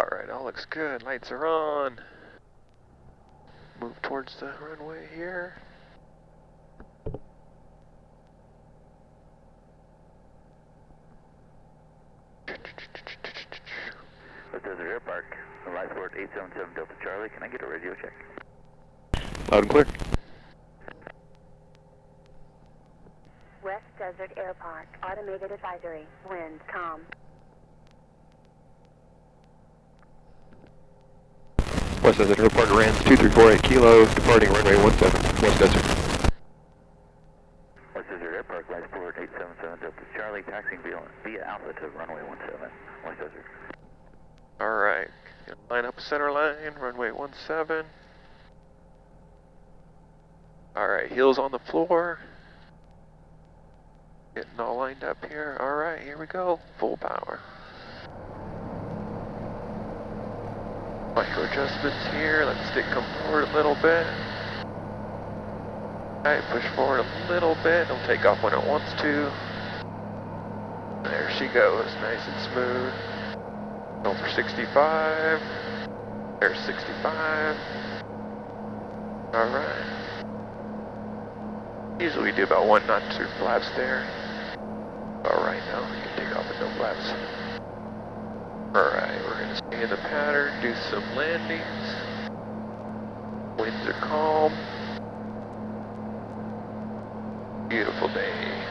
Alright, all looks good. Lights are on. Move towards the runway here. West Desert Air Park, Light Sport 877 Delta Charlie. Can I get a radio check? Loud and clear. West Desert Air Park, automated advisory, wind calm. West Desert Airport RANS 2348 Kilo, departing runway 17, West Desert. West Desert Air Park, Light Sport 877 Delta Charlie, taxiing via Alpha to runway 17, West Desert. Alright, line up center line, runway 17. Alright, heels on the floor. Getting all lined up here. Alright, here we go. Full power. Micro adjustments here. Let's stick come forward a little bit. Alright, push forward a little bit. It'll take off when it wants to. There she goes. Nice and smooth. Go for 65. There's 65. Alright. Usually we do about 1 knot through flaps there. Alright, now you can take off with no flaps. Alright, we're going to stay in the pattern, do some landings. Winds are calm. Beautiful day.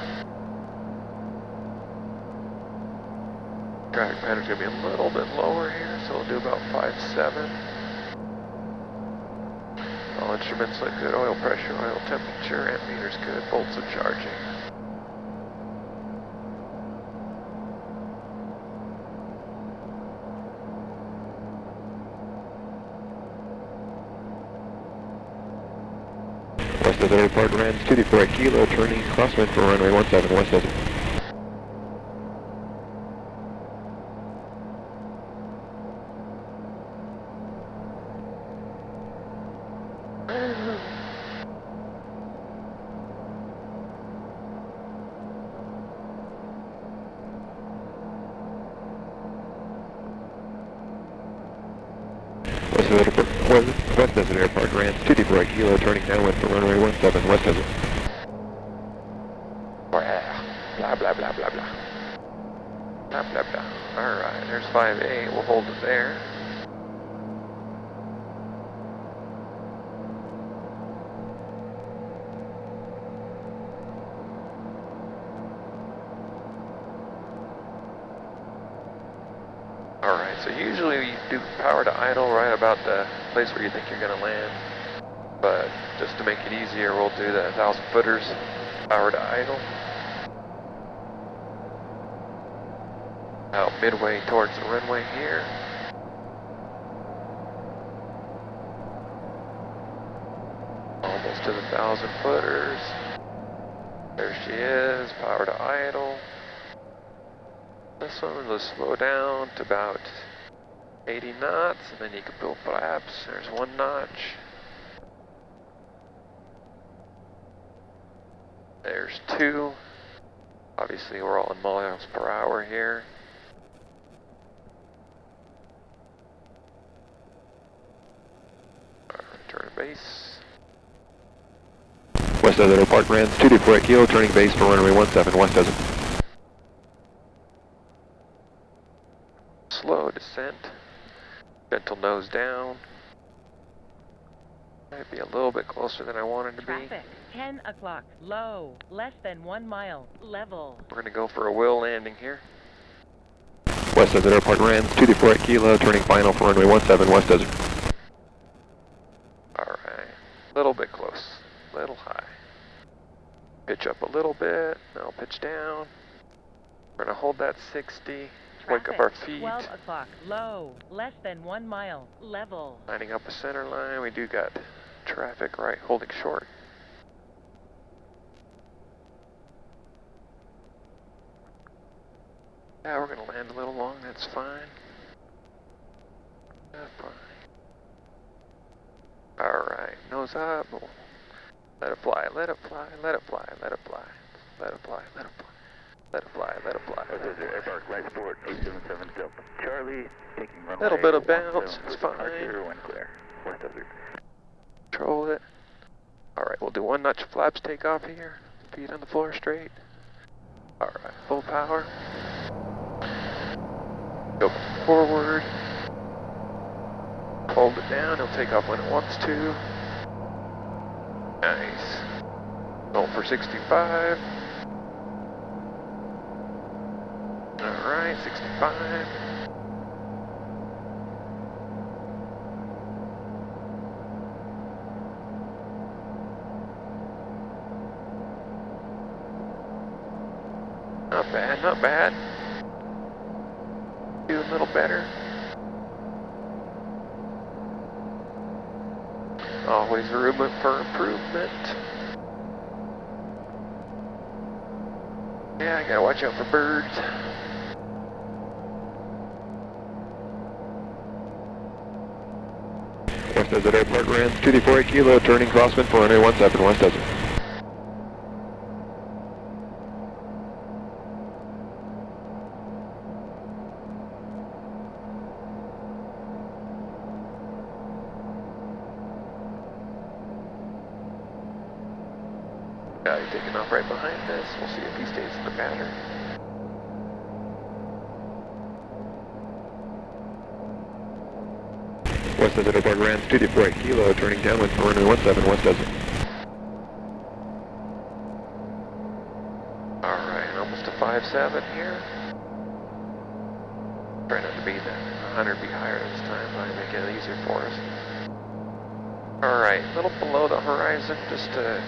Traffic pattern's going to be a little bit lower here, so we'll do about 5-7. All instruments look good, oil pressure, oil temperature, ammeter's good, volts are charging. West Desert Airport RANS 224 Kilo, turning crosswind for runway 17, West Desert. West Desert Airport RANS 224 Kilo, turning downwind for runway 17, West Desert. Blah, blah, blah, blah, blah. Blah, blah, blah. Alright, there's 5A. We'll hold it there. Alright, so usually you do power to idle right about the place where you think you're going to land. But just to make it easier, we'll do the 1,000 footers power to idle. Out midway towards the runway here. Almost to the 1,000 footers. There she is, power to idle. This one, let's slow down to about 80 knots, and then you can build flaps. There's 1 notch. There's 2. Obviously, we're all in miles per hour here. Return to base. West Desert Airport RANS 224 Kilo, turning base for runway 17, West Desert. Slow descent, gentle nose down. Might be a little bit closer than I wanted to be. Traffic, 10 o'clock, low, less than 1 mile, level. We're going to go for a wheel landing here. West Desert Airport RANS 224 Kilo, turning final for runway 17, West Desert. Alright, a little bit close, a little high. Pitch up a little bit, now pitch down. We're going to hold that 60. Wake up our feet. 12 o'clock, low, less than 1 mile, level. Lining up a center line. We do got traffic right, holding short. Yeah, we're going to land a little long, that's fine. That's fine. Alright, nose up. Let it fly, let it fly, let it fly, let it fly, let it fly, let it fly. Let it fly, let it fly. West Desert Airpark, right sport, 877 Delta Charlie, taking runway. Little bit of bounce, it's fine. Departure, wind clear. West Desert. Control it. Alright, we'll do 1 notch flaps takeoff here. Feet on the floor straight. Alright, full power. Go forward. Hold it down, it'll take off when it wants to. Nice. Going for 65. Alright, 65. Not bad, not bad. Do a little better. Always room for improvement. Yeah, I gotta watch out for birds. West Desert Airport, Rams 248 Kilo, turning crosswind for runway 17, West Desert. Guy taking off right behind us. We'll see if he stays in the pattern. West Desert Airport, Rams 248 Kilo, turning downwind for runway 17, West Desert. Alright, almost a 5-7 here. Try not to be that 100 be higher this time, might make it easier for us. Alright, a little below the horizon, just to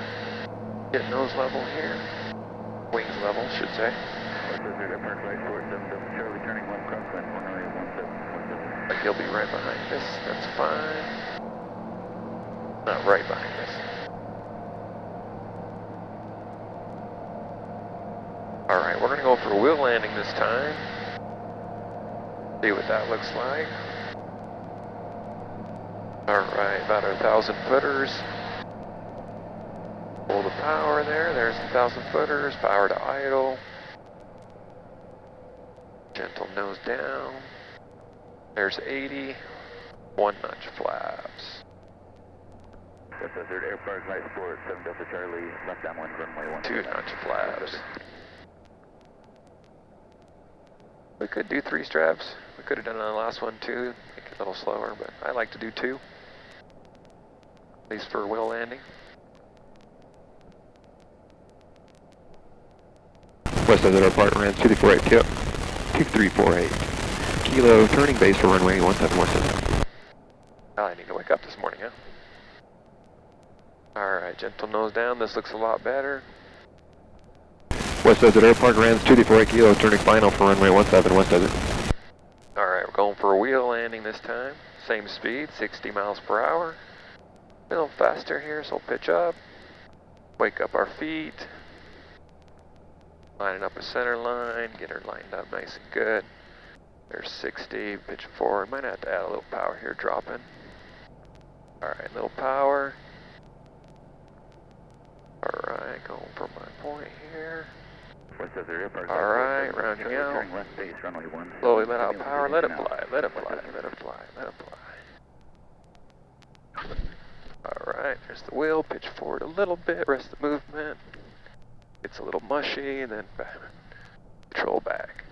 get nose level here. Wings level, should say. West Desert Airpark, right sport, 7 Delta Charlie, turning 1 crosswind, runway 17, West Desert. Like he'll be right behind us, that's fine. Not right behind us. Alright, we're gonna go for a wheel landing this time. See what that looks like. Alright, about 1,000 footers. Pull the power there, there's 1,000 footers, power to idle. Gentle nose down. There's 80. 1 notch flaps. West Desert Airpark, right sport, 7 Delta Charlie, left downwind, runway 17. 2 notch flaps. We could do 3 straps. We could have done it on the last one too, make it a little slower, but I like to do 2. At least for wheel landing. West Desert Airport, Rams 248 Kilo, 2348 Kilo, turning base for runway 17, West Desert. Oh, I need to wake up this morning, huh? Alright, gentle nose down, this looks a lot better. West Desert Airport, Rams 248 Kilo, turning final for runway 17, West Desert. Alright, we're going for a wheel landing this time. Same speed, 60 miles per hour. A little faster here, so we'll pitch up. Wake up our feet. Lining up a center line, get her lined up nice and good. There's 60, pitch forward. Might have to add a little power here, dropping. Alright, little power. Alright, going for my point here. West Desert Airpark. Alright, rounding out. Turning left base, runway 17. Slowly let out power, let it fly, let it fly, let it fly, let it fly. Alright, there's the wheel, pitch forward a little bit, rest the movement. It's a little mushy, and then back. Control back.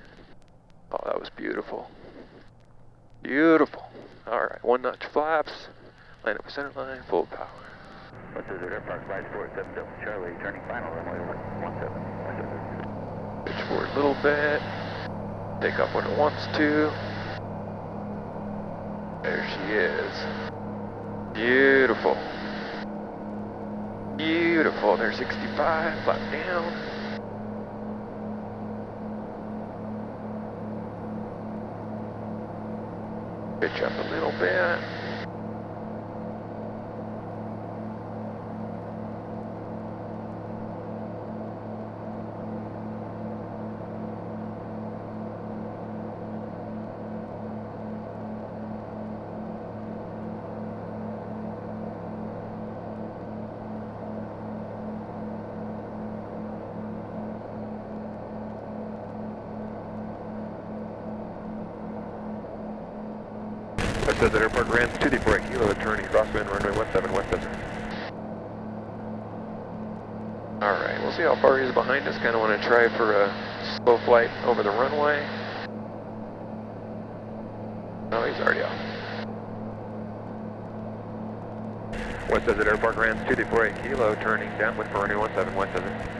Oh, that was beautiful. Beautiful. Alright, 1 notch flaps, line up a center line, full power. West Desert Airpark, right sport, 7 Delta Charlie, turning final, runway 17, West Desert. Pitch forward a little bit. Take off when it wants to. There she is. Beautiful. Beautiful. There's 65. Flat down. Pitch up a little bit. West Desert Airport, Rams 234 Kilo, turning crosswind, runway 17 West Desert. Alright, we'll see how far he is behind us. Kind of want to try for a slow flight over the runway. Oh, he's already off. West Desert Airport, Rams 248 Kilo, turning downwind for runway 17 West Desert.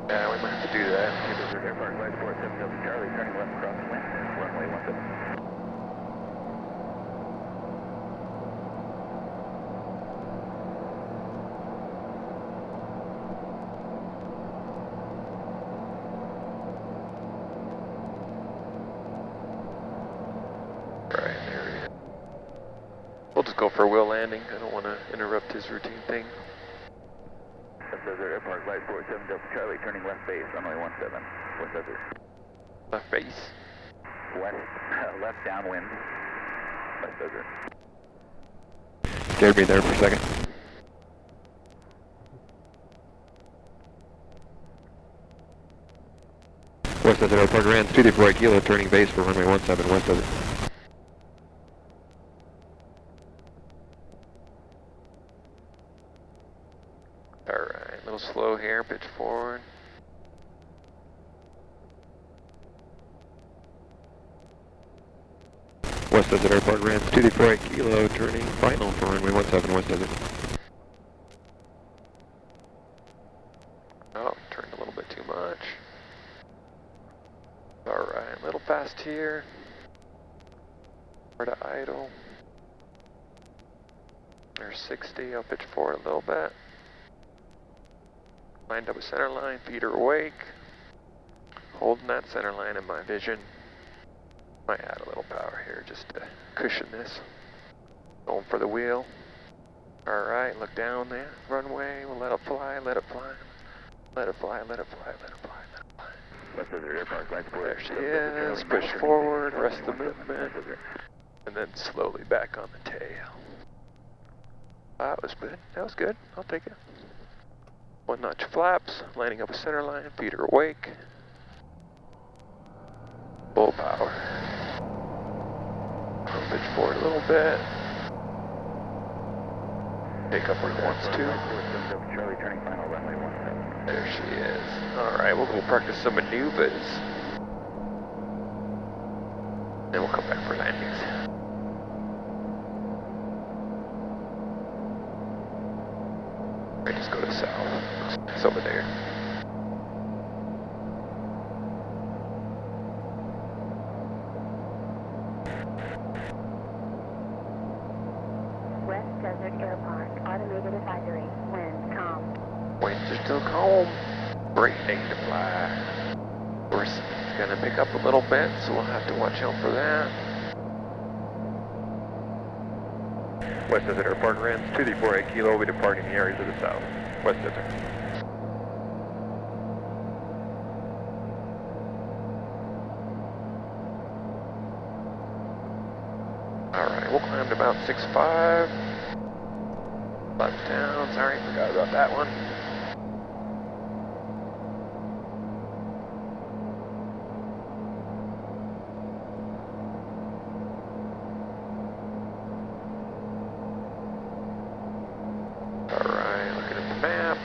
Yeah, we might have to do that. Desert Airport, Flight 470 Charlie, turning left crosswind, runway 17. Right, there he is. We'll just go for a wheel landing. I don't want to interrupt his routine thing. West Desert Airport, Flight 470 Delta Charlie, turning left base, runway 17, West Desert. Left face. West, left downwind, West Desert. Scared me there for a second. West Desert Airport, Rams 234 Kilo, turning base for runway 17 West Desert. Alright, a little slow here, pitch forward. West Desert Airport, Rams 248 Kilo, turning final for runway 17 West Desert. Oh, turned a little bit too much. Alright, a little fast here. We're to idle. There's 60, I'll pitch forward a little bit. Lined up a center line, feet are awake. Holding that center line in my vision. Might add a little power here just to cushion this. Going for the wheel. Alright, look down there. Runway, we'll let it fly, let it fly. Let it fly, let it fly, let it fly, let it fly. West Desert Airport, Flight 470 There she Delta is. Charlie, Push turning forward, base, rest the runway 17, movement. West Desert. And then slowly back on the tail. That was good. That was good. I'll take it. One notch flaps, landing up a center line, feet are awake. Full power. I'll pitch forward a little bit. Take up where it wants to. Charlie, turning final, runway 17. There she is. Alright, we'll go practice some maneuvers. Then we'll come back for landings. Right, just go to south. It's over there. West Desert Airport, automated advisory, wind calm. Winds are still calm. Great day to fly. Of course, it's gonna pick up a little bit, so we'll have to watch out for that. West Desert Airport, Rams 248 Kilo, will be departing the area to the south. West Desert. Alright, we'll climb to about 6.5. Left down, sorry, forgot about that one. Alright, looking at the map.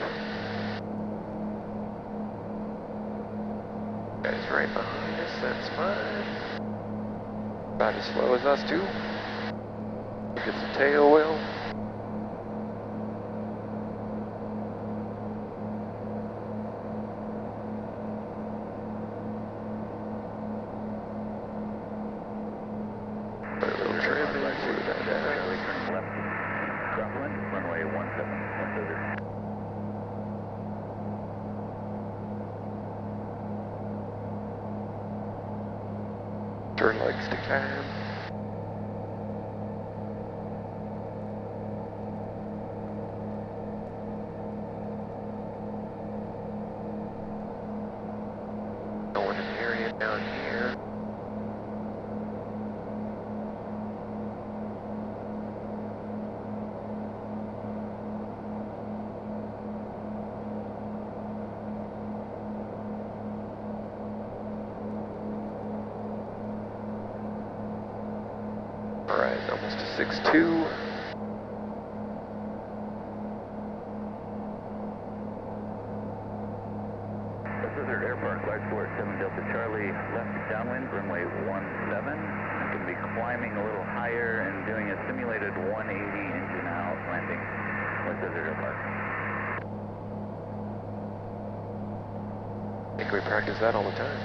Guys right behind us, that's fine. About as slow as us too. Look at the tail wheel. Put a little trim in, see what that does. Charlie, turning left, crosswind, runway 17, West Desert. Turn legs to cam. Down here. Alright, almost to 6-2. Desert Airport, Flight 47 Delta Charlie, left downwind, runway 17. I'm going to be climbing a little higher and doing a simulated 180 engine out landing. West Desert Airport. I think we practice that all the time.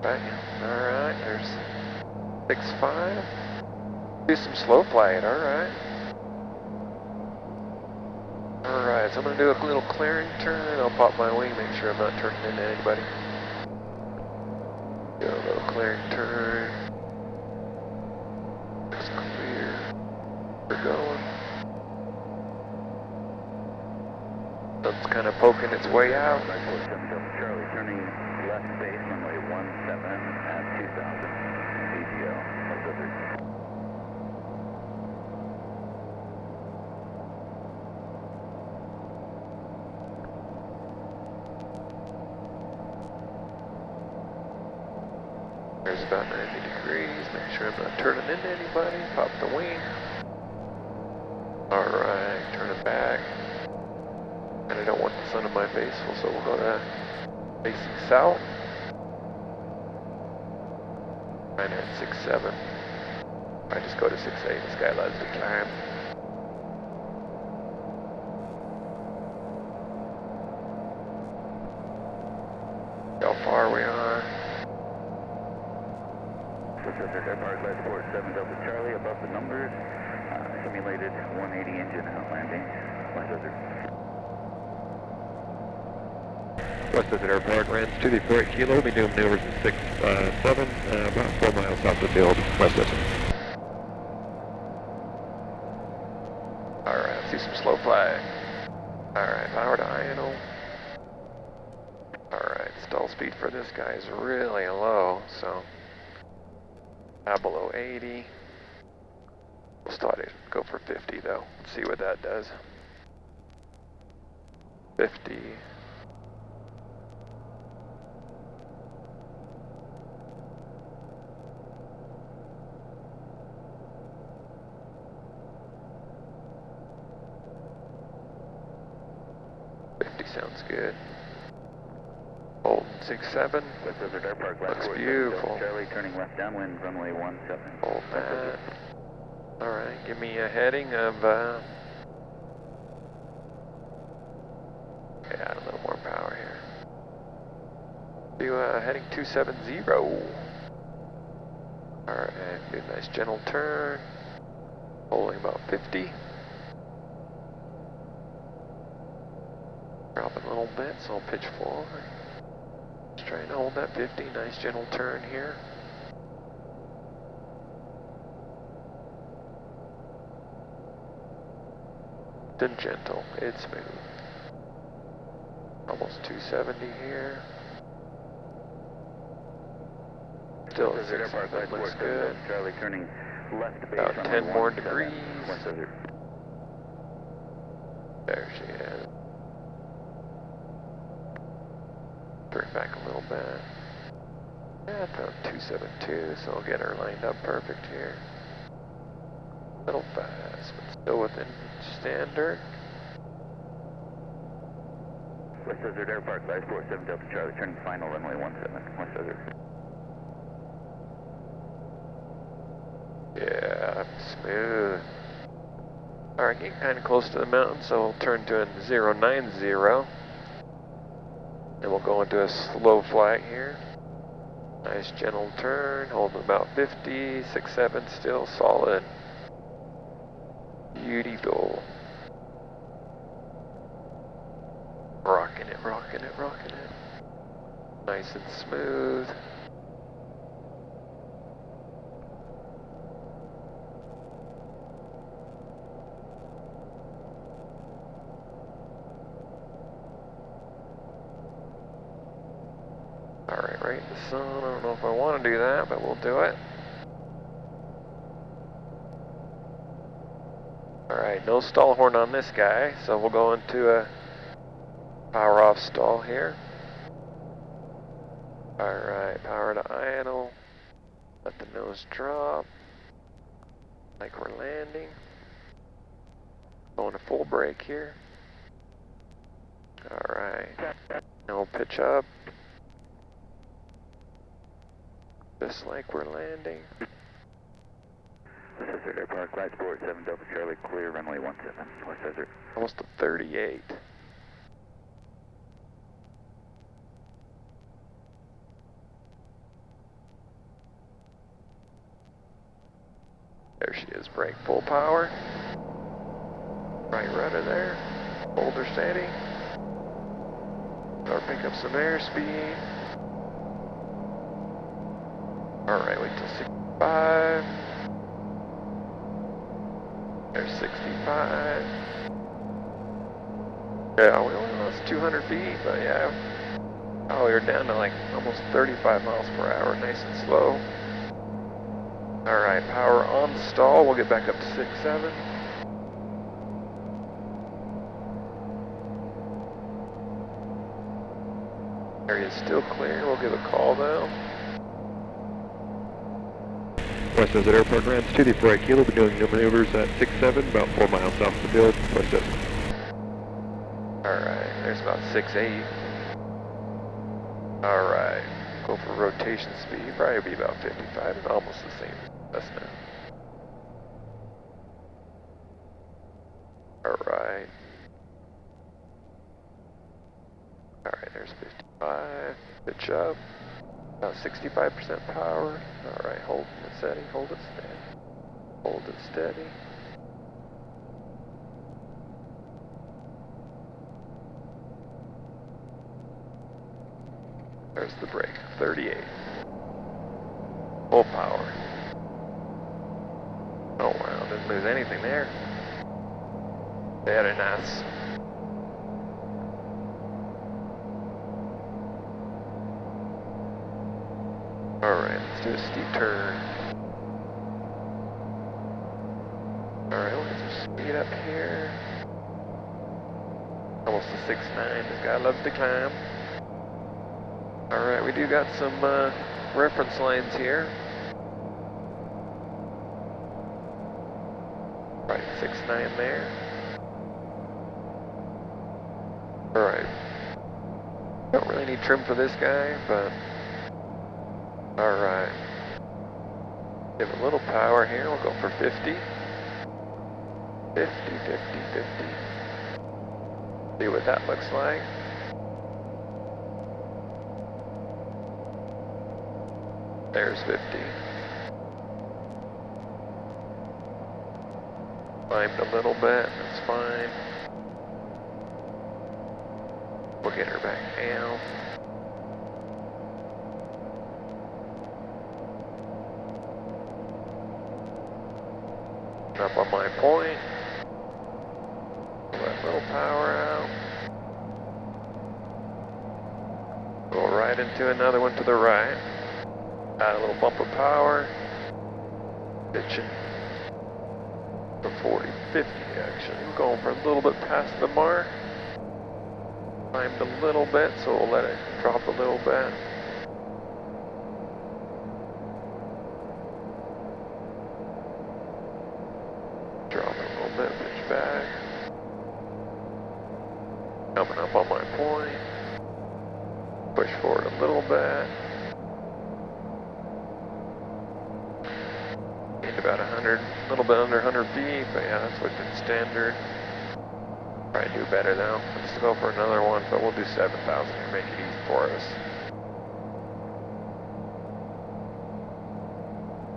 Right, alright, there's 6-5. Do some slow flight, alright. Alright, so I'm going to do a little clearing turn. I'll pop my wing, make sure I'm not turning into anybody. Do a little clearing turn. Looks clear. We're going. Sun's kind of poking its way out. Flight 47 Delta Charlie, turning left base, runway 17 at 2000. AGO, West Desert. There's about 90 degrees. Make sure I'm not turning into anybody. Pop the wing. Alright, turn it back. And I don't want the sun in my face, so we'll go to facing south. Right at 6-7. I just go to 6-8. This guy loves to climb. See how far we are. West Desert Airport, Flight 47 Delta Charlie, above the numbers. Simulated 180 engine out landing. West Desert. West Desert Airport, RANS 234 Kilo, we do maneuvers at 6-7, about 4 miles south of the field, West Desert. Alright, let's do some slow flying. Alright, power to idle. Alright, stall speed for this guy is really low, so now below 80. We'll start it, go for 50 though. Let's see what that does. 50. Sounds good. Holding 6-7. West Desert Airport, Looks beautiful. Charlie, turning left downwind, runway 17. Hold that. Alright, give me a heading of, yeah, a little more power here. Do heading 270. Alright, do a nice gentle turn. Holding about 50. Drop it a little bit, so I'll pitch forward. Just trying to hold that 50. Nice gentle turn here. It's gentle, it's smooth. Almost 270 here. Still at 6, looks good. Charlie turning left base. About 10 more degrees. West Desert. There she is. Turn back a little bit. Yeah, about 272, so I'll get her lined up perfect here. A little fast, but still within standard. West Desert Airport, Flight 47 Delta Charlie, turning final, runway 17, West Desert. Yeah, smooth. Alright, getting kind of close to the mountain, so we'll turn to a 090. And we'll go into a slow flight here. Nice gentle turn, holding about 50, 6-7 still solid. Beautiful. Rocking it, rocking it, rocking it. Nice and smooth. Alright, right in the sun. I don't know if I want to do that, but we'll do it. Alright, no stall horn on this guy, so we'll go into a power off stall here. Alright, power to idle. Let the nose drop. Like we're landing. Going to full brake here. Alright. Now we'll pitch up. Just like we're landing. West Desert Airpark, Glide Sport 7 Delta Charlie, clear runway 17, West Desert. Almost a 38. There she is, brake full power. Right rudder there. Hold her steady. Or pick up some airspeed. Alright, wait till 65. There's 65. Yeah, we only lost 200 feet, but yeah. Oh, we were down to like almost 35 miles per hour, nice and slow. Alright, power on stall. We'll get back up to 6-7. Area's still clear. We'll give a call though. West Desert Airport Rams 234 Kilo, we're doing no maneuvers at 6-7, about 4 miles south of the field, West Desert. Alright, there's about 6-8. Alright, go for rotation speed, probably be about 55, and almost the same as Cessna. Alright. Alright, there's 55, pitch up. About 65% power. Alright, hold it steady, hold it steady. Hold it steady. There's the brake, 38. Full power. Oh wow, didn't lose anything there. Very nice. Alright, let's do a steep turn. Alright, we'll get some speed up here. Almost a 6.9, this guy loves to climb. Alright, we do got some reference lines here. Right, 6.9 there. Alright. Don't really need trim for this guy, but alright. Give a little power here. We'll go for 50. 50, 50, 50. See what that looks like. There's 50. Climbed a little bit. That's fine. We'll get her back down. Up on my point. Let a little power out. Go right into another one to the right. Add a little bump of power. Pitching for 40, 50 actually. We're going for a little bit past the mark. Climbed a little bit, so we'll let it drop a little bit. Drop it a little bit, pitch back. Coming up on my point. Push forward a little bit. Need about 100, a little bit under 100 feet, but yeah, that's within standard. Probably do better though. Let's go for another one, but we'll do 7,000 to make it easy for us.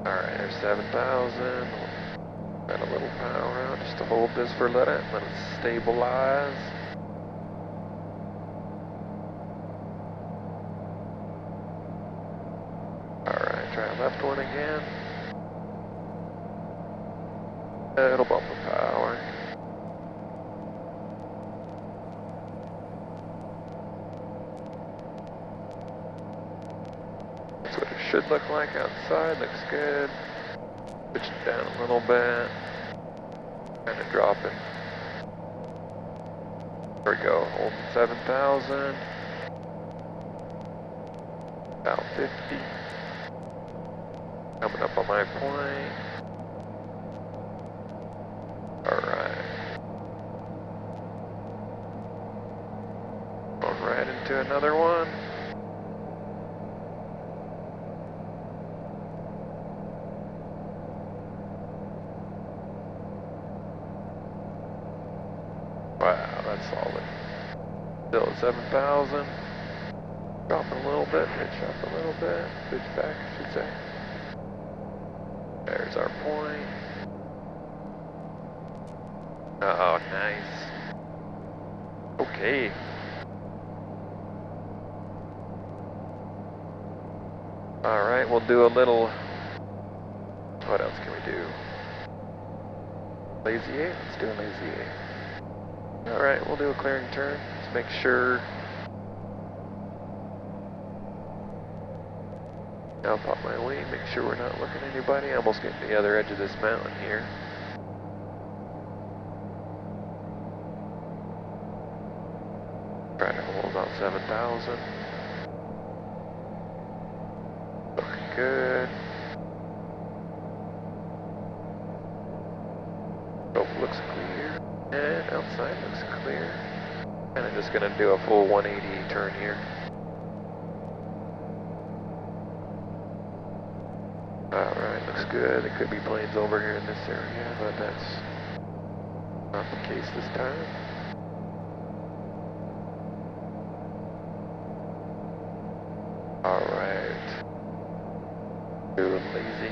Alright, there's 7,000. Got a little power out just to hold this for a little, let it stabilize. Alright, try left one again. It'll bump the power. should look like outside. Looks good. Push it down a little bit. Kind of dropping. There we go. Holding 7,000. About 50. Coming up on my point. Alright. Going right into another one. Wow, that's solid. Still at 7,000. Dropping a little bit, pitch up a little bit. Pitch back, I should say. There's our point. Oh, nice. Okay. Alright, we'll do a little... What else can we do? Lazy 8? Let's do a lazy 8. Alright, we'll do a clearing turn. Just make sure... I'll pop my wing, make sure we're not looking at anybody. Almost getting to the other edge of this mountain here. Try to hold about 7,000. Looking good. Rope looks clear. And outside looks clear. And I'm just going to do a full 180 turn here. Alright, looks good. There could be planes over here in this area, but that's not the case this time. Alright. Doing lazy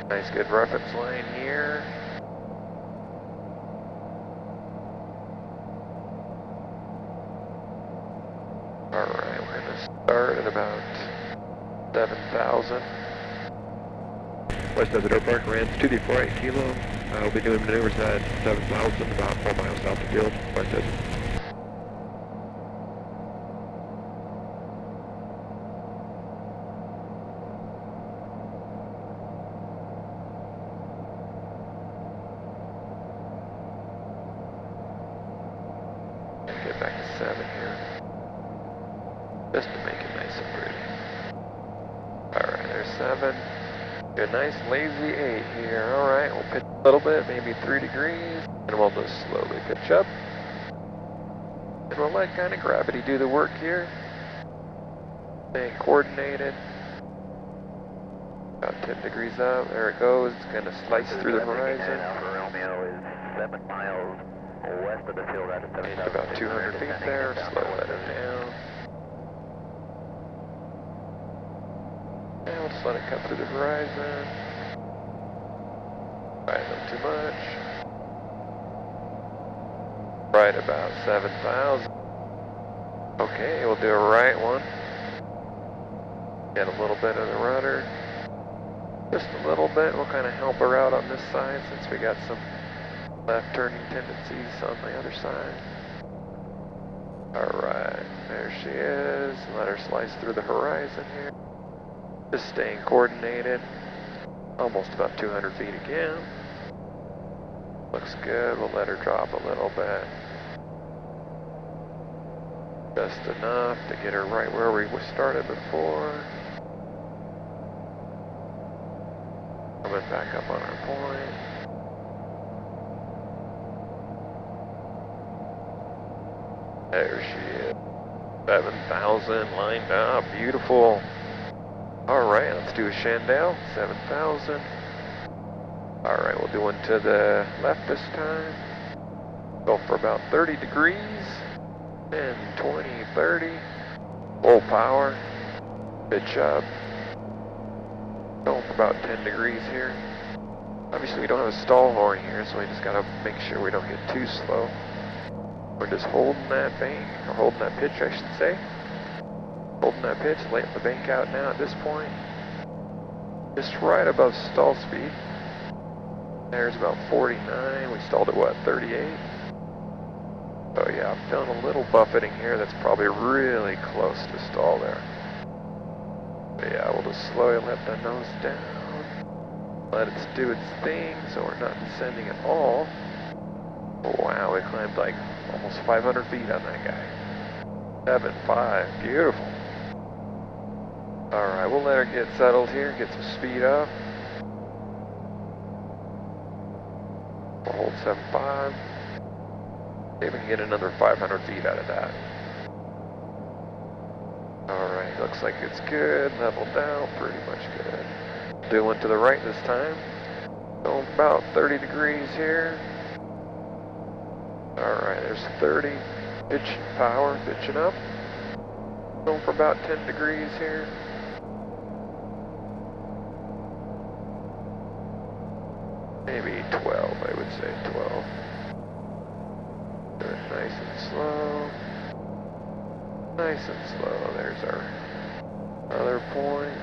8. Nice good reference line here. Alright, we're going to start at about 7,000. West Desert Airpark, Rams 248 Kilo. I'll be doing maneuvers at 7,000, about 4 miles south of field, West Desert. Get back to 7 here. Just to make it nice and pretty. Alright, there's 7. Good, nice lazy 8 here. Alright, we'll pitch a little bit, maybe 3 degrees. And we'll just slowly pitch up. And we'll let kind of gravity do the work here. Staying coordinated. About 10 degrees up. There it goes. It's going to slice through the horizon. Alpha Romeo is 7 miles west of the field at 7,000. About 200 feet there. Slow that down. And we'll just let it cut through the horizon. Right, not too much. Right about 7,000. Okay, we'll do a right one. Get a little bit of the rudder. Just a little bit. We'll kind of help her out on this side since we got some left turning tendencies on the other side. Alright, there she is. Let her slice through the horizon here. Just staying coordinated. Almost about 200 feet again. Looks good. We'll let her drop a little bit. Just enough to get her right where we started before. Coming back up on our point. There she is. 7,000 lined up. Beautiful. Alright, let's do a Chandelle. 7,000. Alright, we'll do one to the left this time. Go for about 30 degrees. 10, 20, 30. Full power. Pitch up. Going for about 10 degrees here. Obviously we don't have a stall horn here, so we just gotta make sure we don't get too slow. We're just holding that bank, or holding that pitch I should say. Holding that pitch, letting the bank out now at this point. Just right above stall speed. There's about 49, we stalled at what, 38? Oh yeah, I'm feeling a little buffeting here, that's probably really close to stall there. Yeah, we'll just slowly let the nose down. Let it do its thing so we're not descending at all. Oh, wow, we climbed like almost 500 feet on that guy. 7.5, beautiful. Alright, we'll let her get settled here, get some speed up. We'll hold 7.5. See if we can get another 500 feet out of that. Alright, looks like it's good. Level down, pretty much good. Doing to the right this time. Going about 30 degrees here. Alright, there's 30. Pitch power, pitching up. Going for about 10 degrees here. Maybe 12, I would say 12. Do it nice and slow. Nice and slow. There's our other point.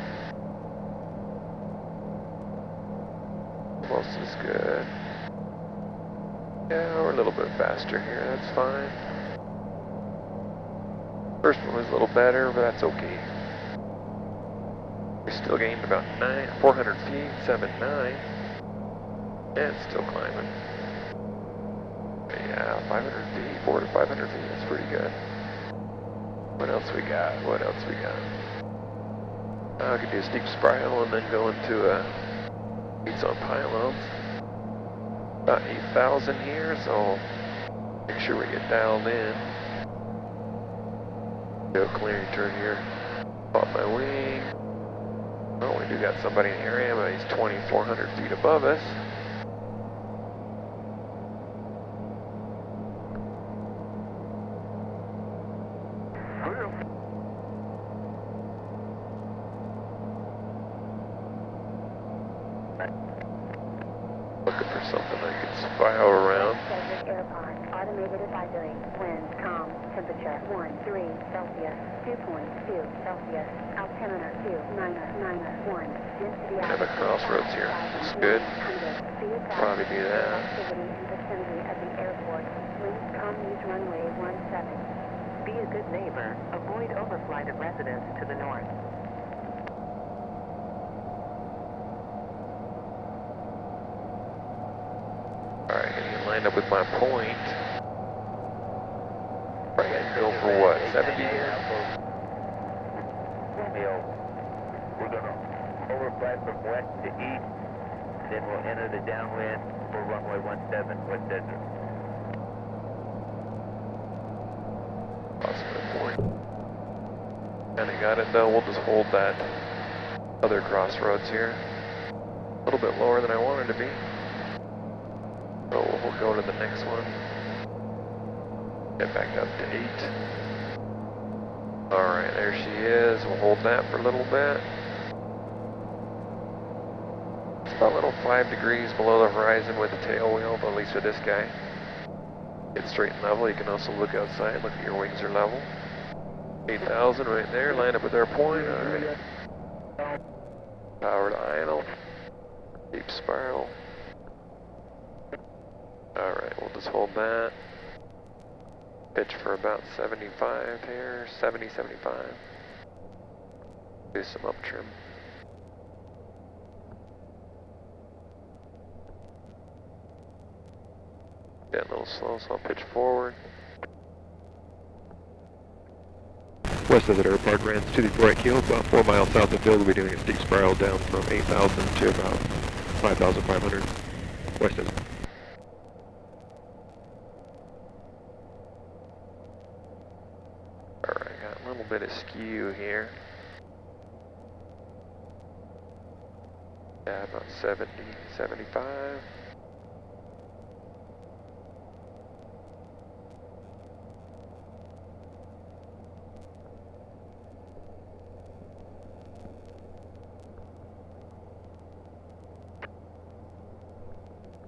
Almost as good. Yeah, we're a little bit faster here. That's fine. First one was a little better, but that's okay. We still gained about 400 feet, 7.9. And still climbing. Yeah, 500 feet, 400 to 500 feet. That's pretty good. What else we got? What else we got? I could do a steep spiral and then go into beats on pylons. About 8,000 here, so make sure we get dialed in. Do a clearing turn here. Pop my wing. Oh, we do got somebody in the area, but he's 2,400 feet above us. Looking for something I can spiral around. Desert Airport. Automated advisory. Wind calm. Temperature 13 Celsius. 2.2 Celsius. Altimeter 299.1. Density. We have a crossroads here. It's good. Probably do that. Activity in vicinity of the airport. Wind calm. Use runway 17. Be a good neighbor. Avoid overflight of residents to the north. Alright, getting lined up with my point. Probably gonna go for what, 70 here? We're going to overfly from west to east, then we'll enter the downwind for runway 17 West Desert. Awesome, good point. Kinda got it though, we'll just hold that other crossroads here. A little bit lower than I wanted to be. So we'll go to the next one. Get back up to 8. Alright, there she is. We'll hold that for a little bit. It's about a little 5 degrees below the horizon with the tail wheel, but at least with this guy. Get straight and level. You can also look outside, look at your wings are level. 8,000 right there, line up with our point. Alright. Power to idle. Deep spiral. Alright, we'll just hold that. Pitch for about 75 here, 70, 75. Do some up trim. Get a little slow, so I'll pitch forward. West Desert Airport, Rand 234 kilo, about 4 miles south of field. We'll be doing a steep spiral down from 8,000 to about 5,500. West Desert. Alright, got a little bit of skew here. Yeah, about 70, 75.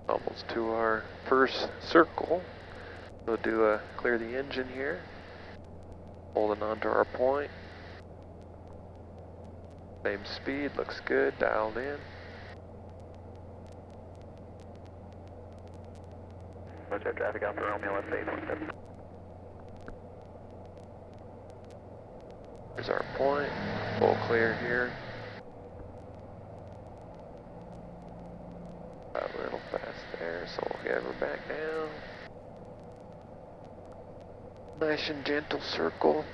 Almost to our first circle. We'll do a clear the engine here. Holding on to our point. Same speed, looks good, dialed in. What's our traffic out for Romeo, let's say 17. There's our point. Full clear here. A little fast there, so we'll get her back down. Nice and gentle circle.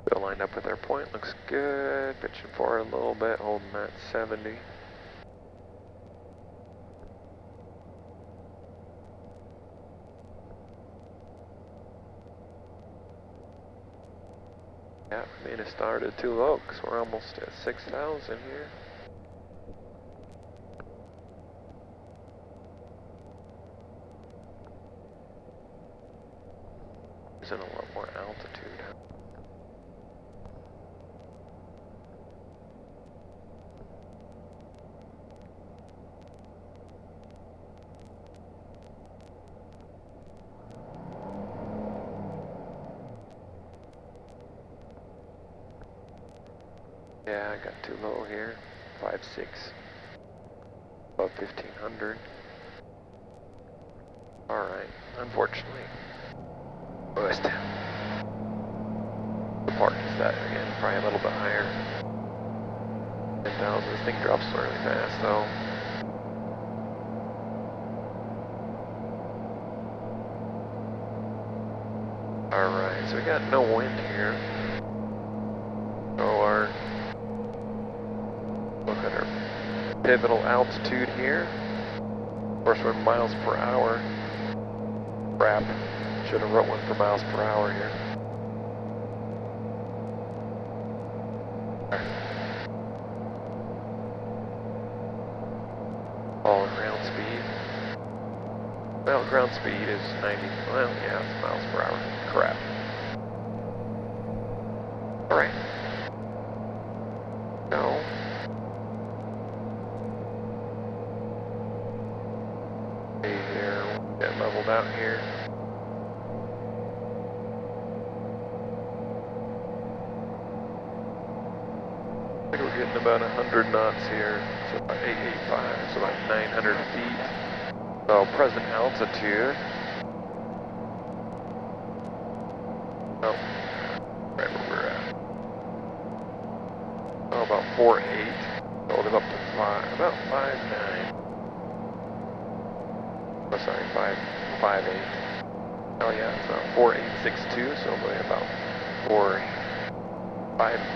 Still lined up with our point, looks good. Pitching forward a little bit, holding that 70. Yeah, I mean it started too low because we're almost at 6,000 here. There's a lot more altitude. Yeah, I got too low here. 5.6. Above 1,500. Alright, unfortunately. West. The park is that again, probably a little bit higher. 10,000. This thing drops really fast though. Alright, so we got no wind here. So our look at our pivotal altitude here. Of course, we're in miles per hour. Crap. Should have wrote one for miles per hour here. All ground speed. Well, ground speed is 90. Well, yeah, it's miles per hour. Crap. Alright. No. Hey here, we'll get leveled out here. I think we're getting about 100 knots here. So about 885, so about 900 feet. So present altitude. Oh, right where we're at. Oh, about 4.8. So we'll live up to 5, about 5.9. Oh, sorry, 5.8. Oh yeah, it's 4.862, so we'll be about 4.58.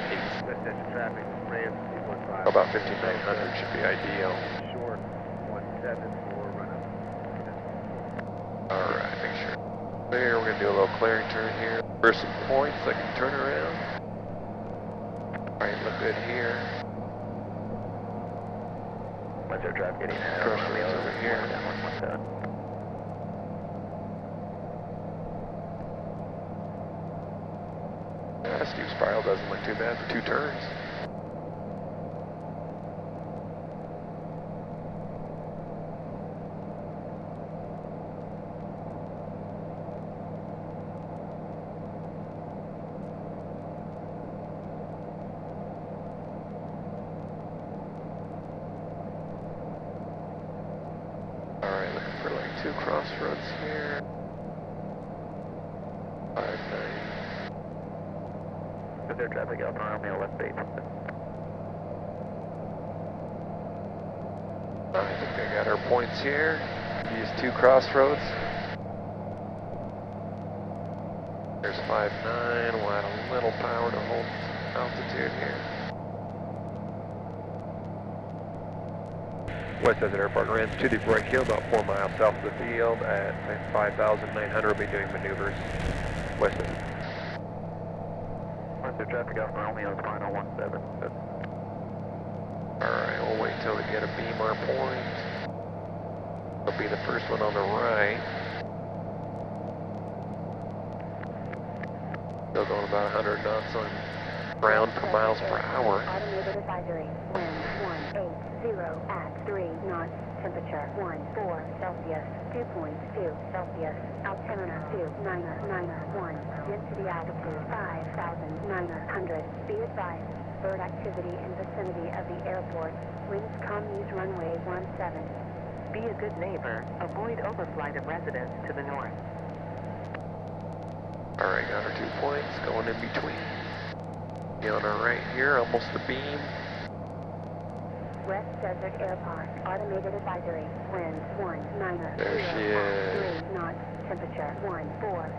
About 5,900 should be ideal. Short 17 for run up. Alright, make sure. There, we're going to do a little clearing turn here. For some points I can turn around. Alright, look good here. What's our drive getting at? Crossroads over here. Yeah, steep spiral doesn't look too bad for 2 turns. Alright, looking for like 2 crossroads here. 5.9. Is there traffic out on Romeo left 8? I think I got our points here. Use 2 crossroads. There's 5.9. We'll add a little power to hold altitude here. West Desert Airport runs to the right hill, about 4 miles south of the field. At 5,900, we'll be doing maneuvers. West Desert. What's there traffic out on Romeo is final 17. Alright, we'll wait till we get a beam our point. Will be the first one on the right. Still going about 100 knots on ground per miles per hour. Automated advisory. Wind 180 at 3 knots. Temperature 14 Celsius. 2.2 Celsius. Altimeter 2991. Density altitude 5,900. Be advised. Bird activity in vicinity of the airport. Winds calm, use runway 17. Be a good neighbor. Avoid overflight of residents to the north. Alright, got our 2 points going in between. Be on our right here, almost the beam. West Desert Airport. Automated advisory. Wind 19 There she is. 3 knots. Temperature 14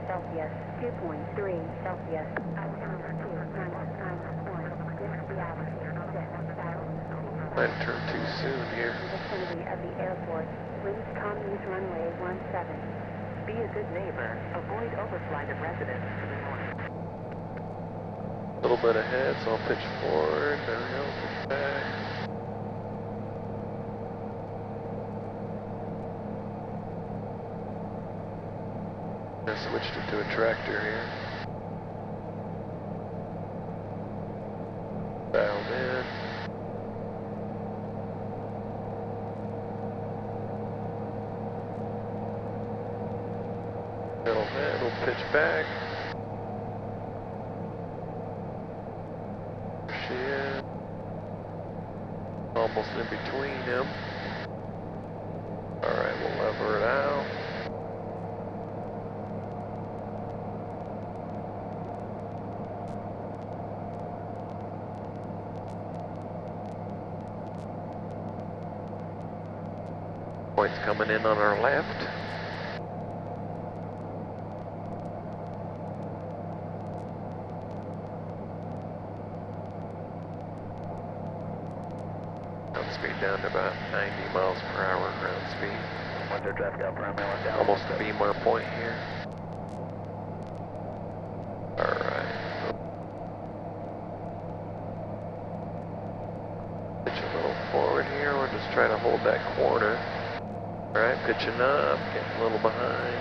Celsius. 2.3 Celsius. Altimeter 2991. Density altitude 6,000. Might turn too soon here. Vicinity of the airport. Winds calm, use runway 17. Be a good neighbor. Avoid overflight of residents to the north. A little bit ahead, so I'll pitch forward. There we go, pitch back. I switched it to a tractor here. Dialed in. Middle head, we'll pitch back. There she is. Almost in between them. Alright, we'll lever it out. Points coming in on our left. Ground speed down to about 90 miles per hour ground speed. Almost to beam our point here. Alright. Pitch a little forward here. We'll just try to hold that corner. Alright, pitching up, getting a little behind.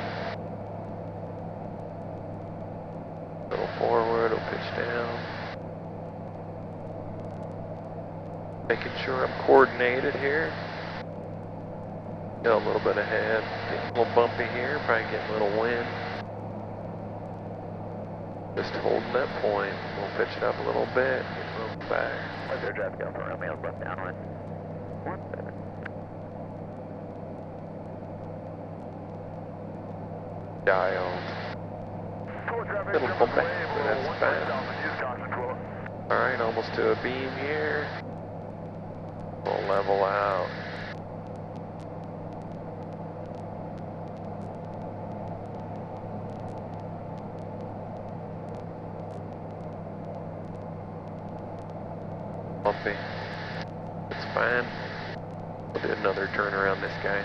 A little forward, we'll pitch down. Making sure I'm coordinated here. Got a little bit ahead. Getting a little bumpy here, probably getting a little wind. Just holding that point. We'll pitch it up a little bit, get a little back. What's their traffic up for Romeo, left downwind? 17. Dialed. Little bumpy, but that's fine. Alright, almost to a beam here. We'll level out. Bumpy. It's fine. We'll do another turn around this guy.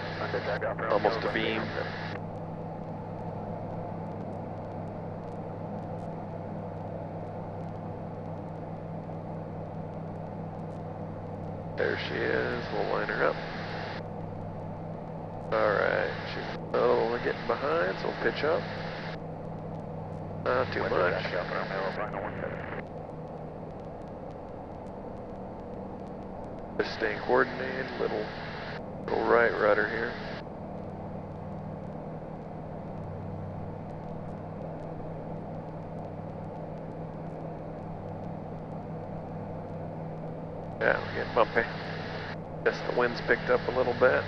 Almost a beam. There she is. We'll line her up. Alright. She's we're getting behind, so we'll pitch up. Not too much. Just staying coordinated. Little right rudder here. Yeah, we're getting bumpy. Just the wind's picked up a little bit.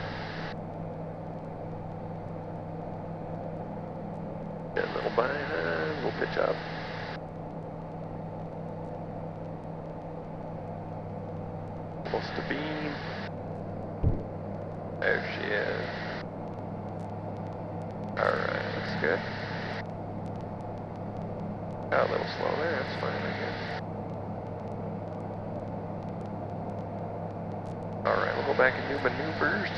Get a little behind, we'll pitch up. Almost a beam. There she is. Alright, looks good. Got a little slow there, that's fine, I guess. Alright, we'll go back and do maneuvers.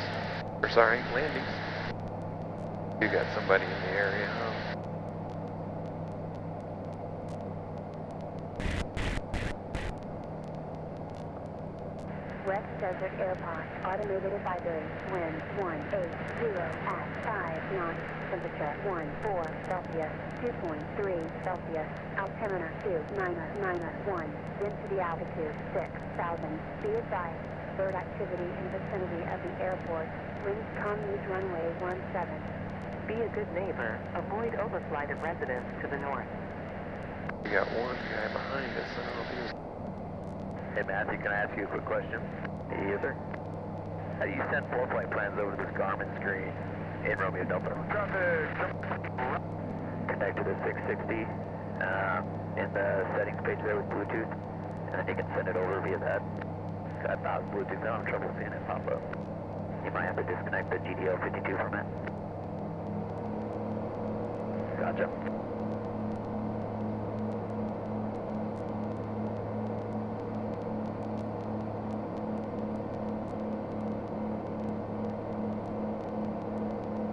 Or sorry, landings. You got somebody in the area, huh? West Desert Airport, automated advisory, wind 180 at 5 knots, temperature 14 Celsius, 2.3 Celsius, altimeter 2991, density altitude 6,000, be advised, bird activity in vicinity of the airport, winds calm, use runway 17. Be a good neighbor. Avoid overflight of residents to the north. We got one guy behind us. I don't know if he was... Hey Matthew, can I ask you a quick question? Yes, sir. You sent flow flight plans over to this Garmin screen in Romeo Delta. Connect to the 660 in the settings page there with Bluetooth, and then you can send it over via that. I thought Bluetooth, I'm having trouble seeing it pop up. You might have to disconnect the GDO 52 from it. Gotcha.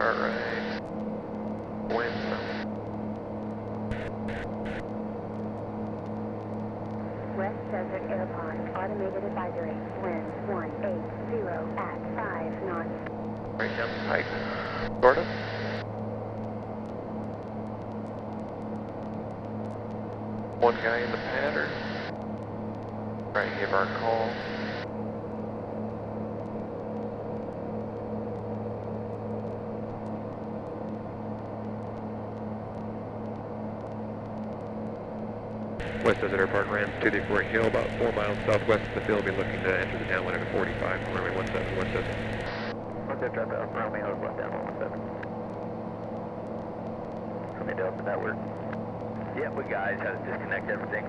Alright. Winds now. West Desert Airport, automated advisory, wind 180 at 5 knots. Right down the pike. Sort of. One guy in the pattern. Try and give our call. West Desert Airport Rams 234 Hill, about 4 miles southwest of the field. Be looking to enter the downwind at 45, runway 17, West Desert. What's that drop out? Romeo, left down 17. Romeo Delta, that work? Yep, we guys had to disconnect everything.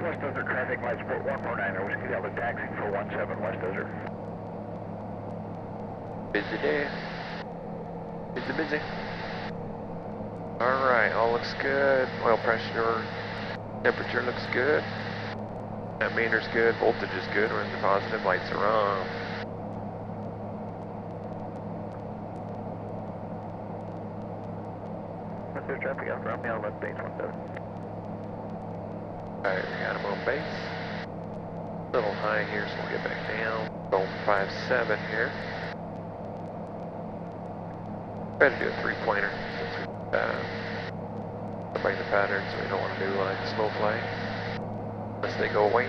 West Desert traffic lights port 149, we should have a taxi for 17 West Desert. Busy day. Busy. Alright, all looks good. Oil pressure, temperature looks good. That meter's good, voltage is good, we're in the positive, lights are on. West Desert traffic out from Romeo, left base 17. Alright, we got him on base. A little high here, so we'll get back down. Going 5-7 here. Try to do a three-pointer since we break the pattern, so we don't want to do like slow flight unless they go away.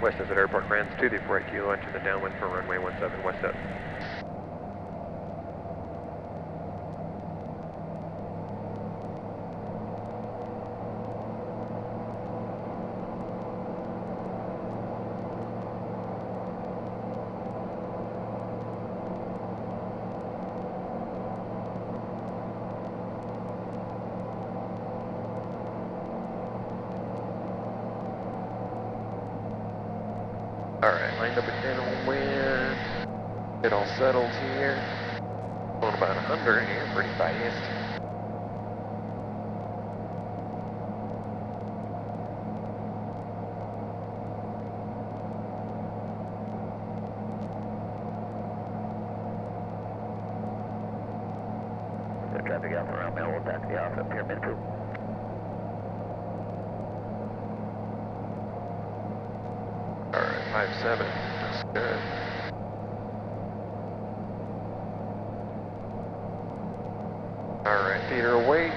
West Desert Airport Rams 234 Kilo, enter the downwind for runway 17, West Desert. Alright, lined up again on wind. Get all settled here. Going about 100 here, pretty fast. The traffic out from Romeo, we'll taxi off up here mid-troop. Alright, 5-7, that's good. Alright, feet are awake.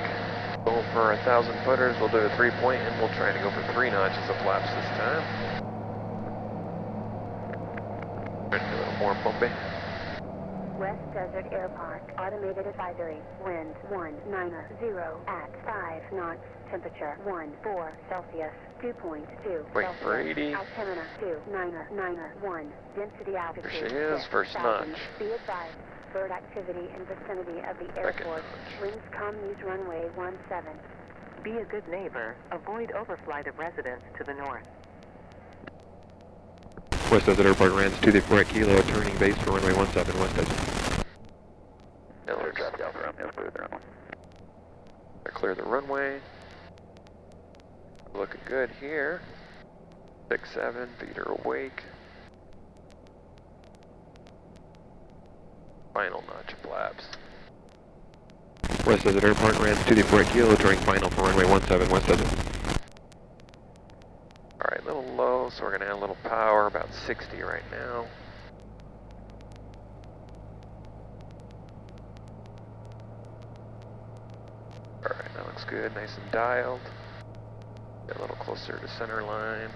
Go for 1,000 footers, we'll do a 3-point and we'll try to go for 3 notches of flaps this time. Try to do a little more bumpy. West Desert Airport, automated advisory, wind 190 at 5 knots, temperature 14 Celsius, 2.2 Wait for Celsius, 80. altimeter 2991, density altitude Here she is, 6,000. first notch. Be advised, bird activity in vicinity of the Second airport, notch. winds calm, use runway 17. Be a good neighbor. Avoid overflight of residents to the north. West Desert Airport Rams 234 Kilo, turning base for runway 17, West Desert. Desert traffic out from Romeo, clear the runway. Clear the runway. Looking good here. 6-7, feet are awake. final notch of flaps. West Desert Airport, Rams 234 kilo, turning final for runway 17, West Desert. Alright, a little low, so we're going to add a little power, about 60 right now. Alright, that looks good, nice and dialed. Get a little closer to center line.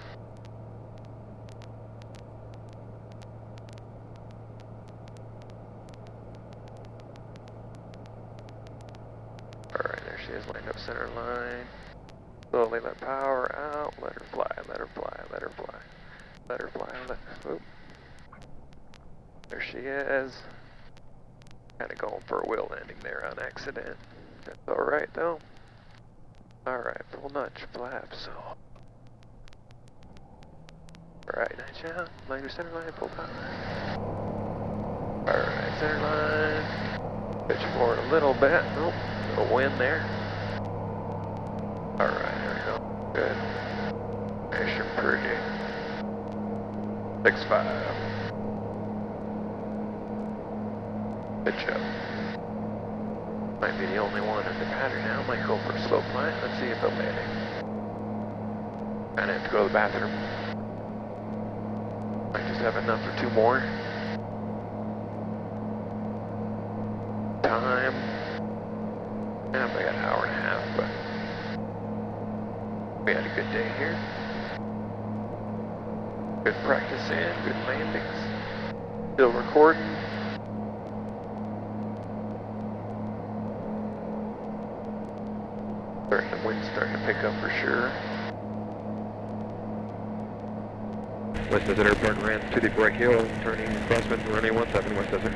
Alright, there she is, lined up center line. Slowly let power out, let her fly, let her fly, let her fly. Let her fly, oop. There she is. Kind of going for a wheel landing there on accident. That's alright though. Alright, full notch flaps. Alright, notch out, line your center line, full power. Alright, center line. Pitch forward a little bit. Nope, little wind there. Alright, there we go. Good. Nice and pretty. 6-5. Pitch up. Might be the only one in the pattern now. Might go for a slow climb. Let's see if they'll land it. Kinda have to go to the bathroom. Might just have enough for 2 more. Time. Yeah, I got an hour and a half, but we had a good day here. Good practice in, good landings. Still recording. The wind's starting to pick up for sure. West Desert Airport, Rams 234 kilo, turning crosswind for runway 17, West Desert.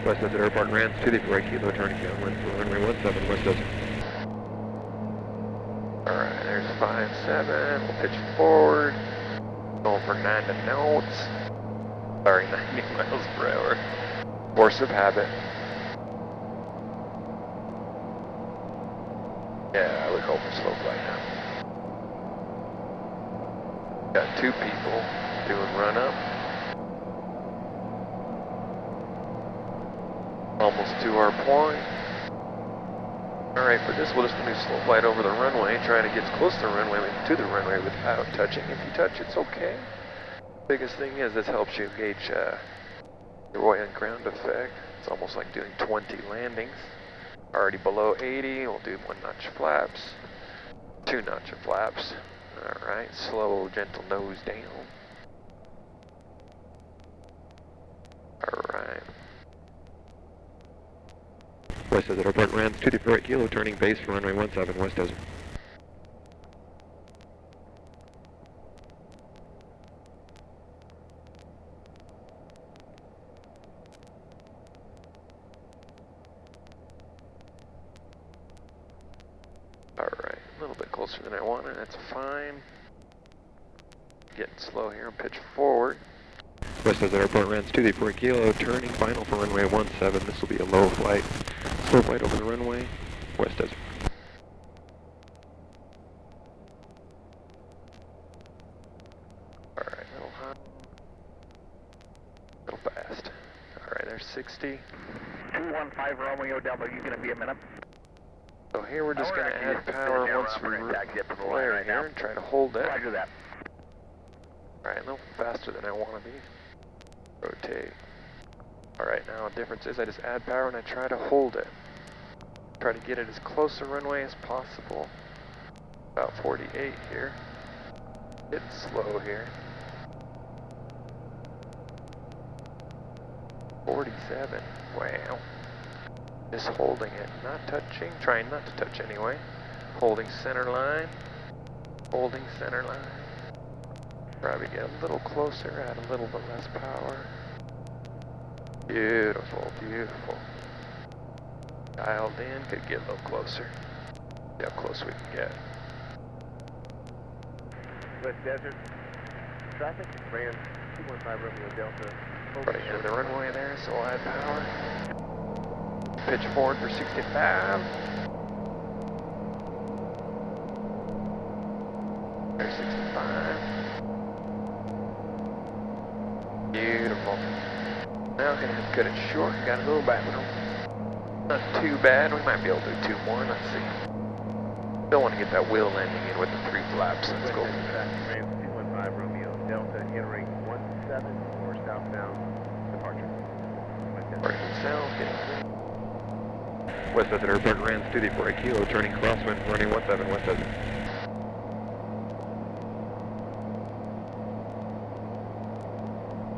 West Desert Airport, Rams 234 kilo, turning downwind for runway 17, West Desert. Alright, there's 5-7. We'll pitch forward. Going for 90 knots. Sorry, 90 miles per hour. Force of habit. Yeah, I would hope for slow flight now. Got 2 people doing run up. Almost to our point. Alright, for this we'll just do slow flight over the runway, trying to get as close to the runway without touching. If you touch, it's okay. Biggest thing is this helps you gauge your oil and ground effect. It's almost like doing 20 landings. Already below 80, we'll do 1 notch of flaps, 2 notch of flaps. Alright, slow, gentle nose down. Alright. West Desert Airport, Rams 234 kilo, turning base for runway 17, West Desert. Alright, a little bit closer than I wanted, that's fine. Getting slow here and pitch forward. West Desert Airport, Rams 234 kilo, turning final for runway 17. This will be a low flight. Slow flight over the runway, West Desert. Alright, a little hot. A little fast. Alright, there's 60. 215 Romeo Delta, you gonna be a minute? So here we're just going to add power once we flare here and try to hold it. Roger that. Alright, a little faster than I want to be. Rotate. Alright, now the difference is I just add power and I try to hold it. Try to get it as close to runway as possible. About 48 here. It's slow here. 47. Wow. Just holding it, not touching, trying not to touch anyway. Holding center line. Holding center line. Probably get a little closer, add a little bit less power. Beautiful, beautiful. Dialed in, could get a little closer. See how close we can get. West Desert. Traffic ran 215 Romeo Delta. Right into the runway there, so we'll add power. Pitch forward for 65. There's 65. Beautiful. Now gonna have to cut it short. Got a little back wheel. Not too bad. We might be able to do 2 more. Let's see. Don't want to get that wheel landing in with the 3 flaps. Let's go. Traffic ran 215 Romeo Delta entering 17 for southbound departure. Working sound, getting clean. West Desert Airport, Rams 234 Kilo, turning crosswind, running 17 West Desert.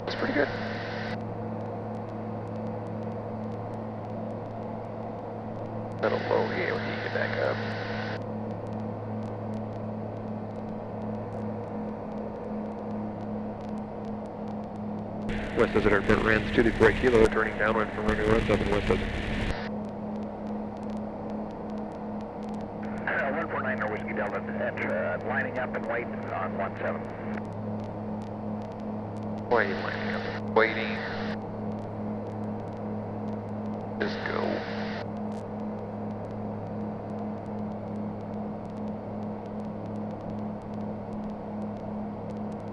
That's pretty good. Little low here when you get back up. West Desert Airport, Rams 234 Kilo, turning downwind from runway 17 West Desert. 149 Whiskey Delta, lining up and wait on 17. Why are you lining up? Waiting. Just go.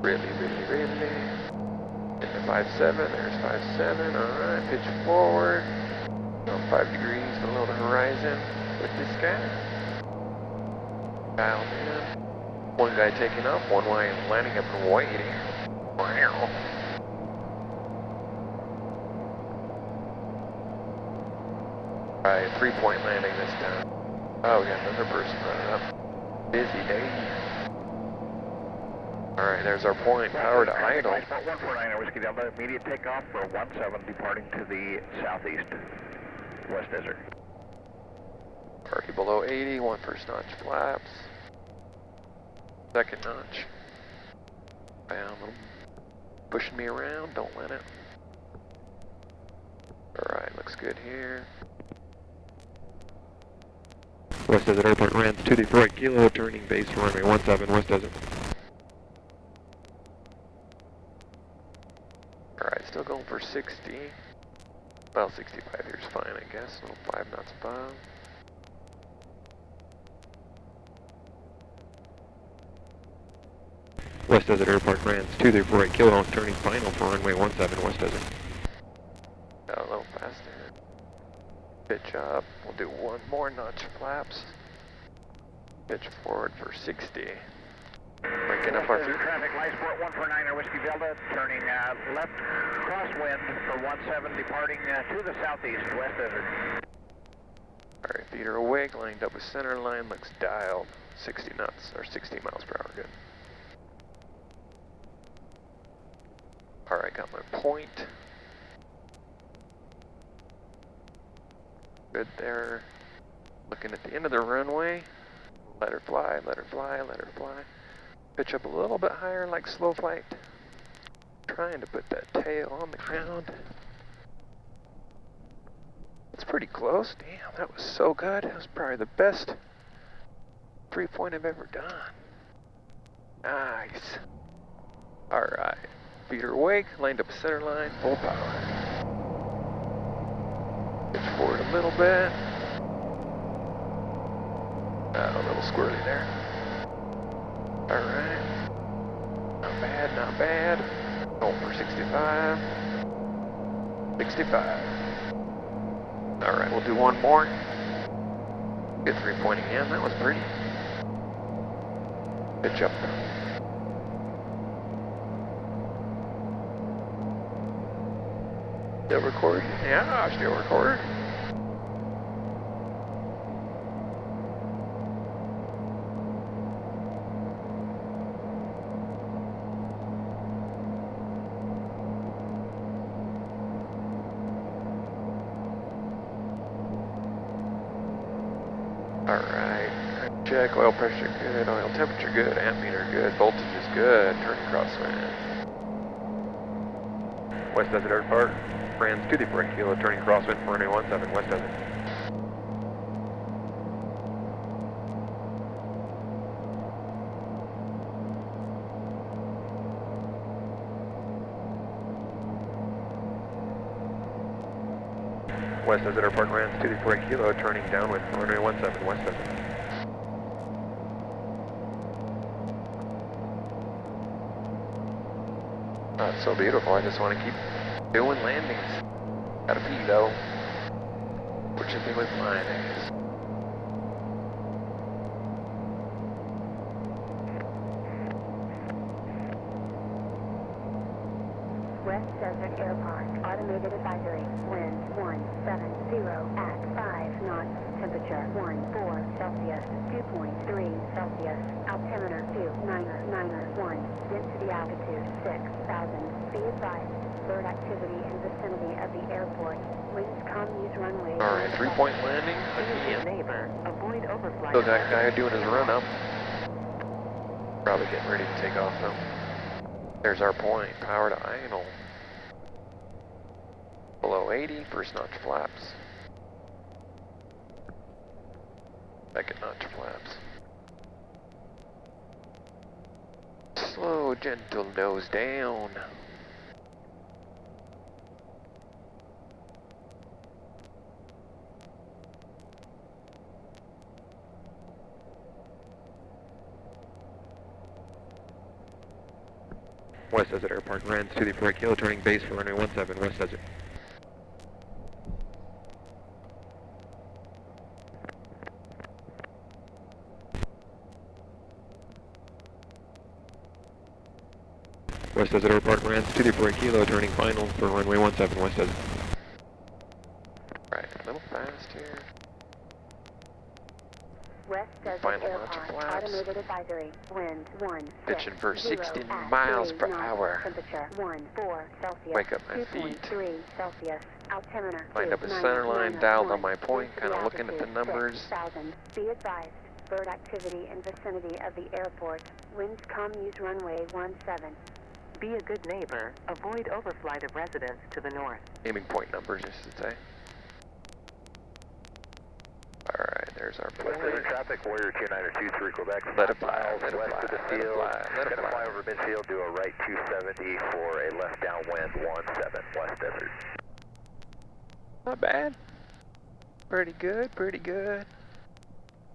Really. Into 57, there's 57, alright, pitch forward. 5 degrees below the horizon with this guy. Dialed in. One guy taking off, one guy landing up and waiting. Wow. Alright, 3-point landing this time. Oh, we got another person running up. Busy day. Alright, there's our point. Power to idle. 149 Whiskey Delta, immediate takeoff for 17 departing to the southeast, West Desert. Already below 80, 1 first notch flaps. 2nd notch. Bam, pushing me around, don't let it. Alright, looks good here. West Desert Airport, Rams 234 Kilo, turning base for runway 17 West Desert. Alright, still going for 60. Well, 65 here's fine, I guess. Little 5 knots above. West Desert Airport, Rams 234 Kilo, turning final for runway 17 West Desert. Got a little faster. Pitch up. We'll do 1 more notch flaps. Pitch forward for 60. Breaking up our feet. Traffic light sport 149 Whiskey Delta, turning left crosswind for 17 departing to the southeast, West Desert. Alright, feet are awake, lined up with center line, looks dialed. 60 knots, or 60 miles per hour, good. Alright, got my point. Good there. Looking at the end of the runway. Let her fly, let her fly, let her fly. Pitch up a little bit higher like slow flight. Trying to put that tail on the ground. It's pretty close. Damn, that was so good. That was probably the best 3-point I've ever done. Nice. Alright. Feet are awake, lined up center line, full power. Pitch forward a little bit. A little squirrely there. Alright. Not bad, not bad. Going for 65. 65. Alright, we'll do 1 more. Good 3-point again, that was pretty. Pitch up. Still recording? Yeah, still recording. Alright, check, oil pressure good, oil temperature good, ammeter good, voltage is good, turning crosswind. West Desert Airport, Rams 234 Kilo, turning crosswind for runway 17 West Desert. West Desert Airport, Rams 234 Kilo, turning downwind for runway 17, West Desert. That's so beautiful, I just want to keep doing landings. Gotta pee though. Fortunately with mine, I guess. West Desert Airport, automated advisory, wind 170 at 5 knots, temperature 14 Celsius, 2.3 Celsius, altimeter 2991, density altitude 6,000, be advised, bird activity in vicinity of the airport, winds calm, use runway. Alright, 3-point landing again. Neighbor, avoid overflight. So that guy doing his run up. Probably getting ready to take off though. There's our point, power to idle. Below 80, first notch flaps. Second notch flaps. Slow, gentle nose down. West Desert Airport, Rams 234 Kilo, turning base for runway 17, West Desert. West Desert Airport, Rams 234 Kilo, turning final for runway 17, West Desert. Right, a little fast here. West Desert Final notch of Airport, flaps. automated advisory, wind 160 Pitching for 60 at miles 3 per knots, hour. temperature 14 Celsius, Wake up my feet. 2.3 Celsius, altimeter Lined up a 2991, center line, dialed on my point, density kind of looking at the altitude numbers. 6,000, be advised, bird activity in vicinity of the airport, winds calm, use runway 17. Be a good neighbor. Avoid overflight of residents to the north. Aiming point numbers, just to say. Alright, there's our West Desert point. traffic, Warrior 2923, Quebec. Let it fly, miles let it west fly, of the let it field. fly, let it Gonna fly. fly over midfield, do a right 270 for a left downwind 17, West Desert. Not bad. Pretty good, pretty good.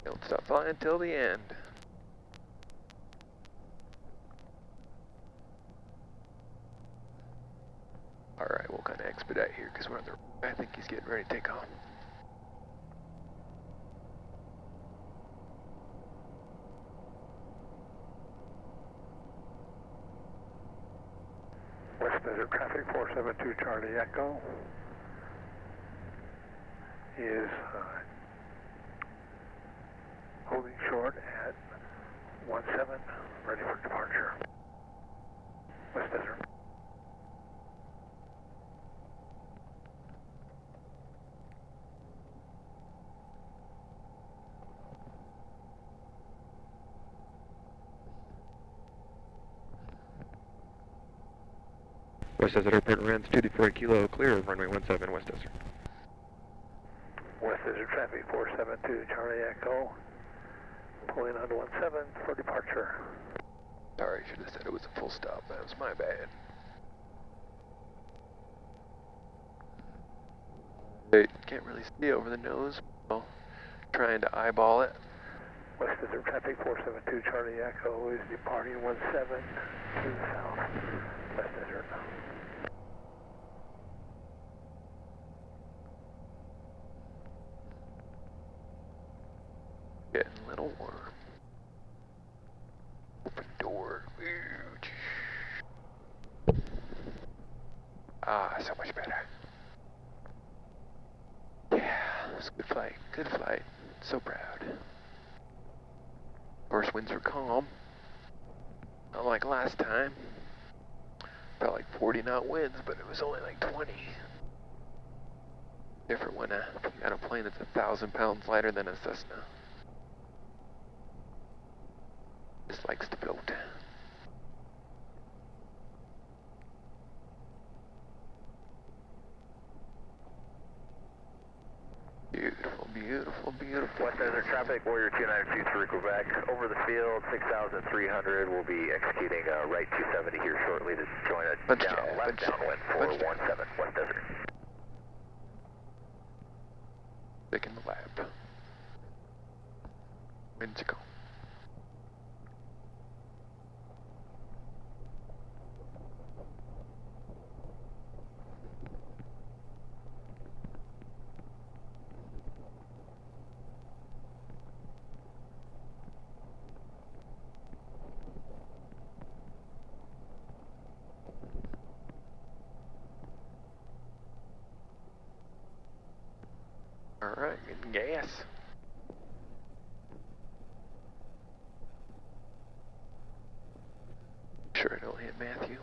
Don't stop flying till the end. Alright, we'll kind of expedite here because we're on the... I think he's getting ready to take off. West Desert traffic 472 Charlie Echo is holding short at 17, ready for departure. West Desert. West Desert Airport, Rams 234 Kilo, clear of runway 17, West Desert. West Desert traffic 472 Charlie Echo, pulling on 17 for departure. Sorry, I should have said it was a full stop. That was my bad. Can't really see over the nose. Well, trying to eyeball it. West Desert traffic 472 Charlie Echo is departing 17 to the south. West Desert. Getting a little warm. Open door. Ah, so much better. Yeah, it's a good flight. Good flight. So proud. Of course, winds were calm. Not like last time. Felt like 40 knot winds, but it was only like 20. Different when you got a plane that's 1,000 pounds lighter than a Cessna. Just likes to float. Beautiful, beautiful, beautiful. West Desert traffic, Warrior 2923 Quebec, over the field, 6,300. We'll be executing right 270 here shortly to join a Bunch left jab. downwind for 17, West Desert. Traffic in the lab. Winds go. Alright, getting gas. Sure I don't hit Matthew.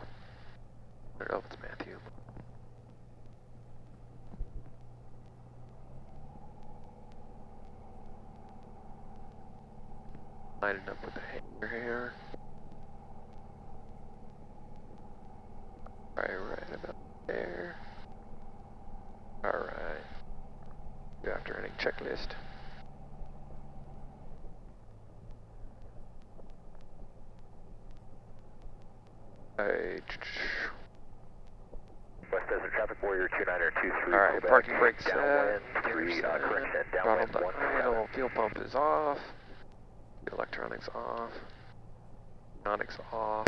I don't know if it's Matthew. Lining up with the hanger here. Right about there. Alright. Go after running checklist. West Desert Traffic Warrior 2923. Alright, parking brakes set. Downwind 3, correction, downwind Throttle 17. idle, fuel pump is off. Electronics off. Electronics off.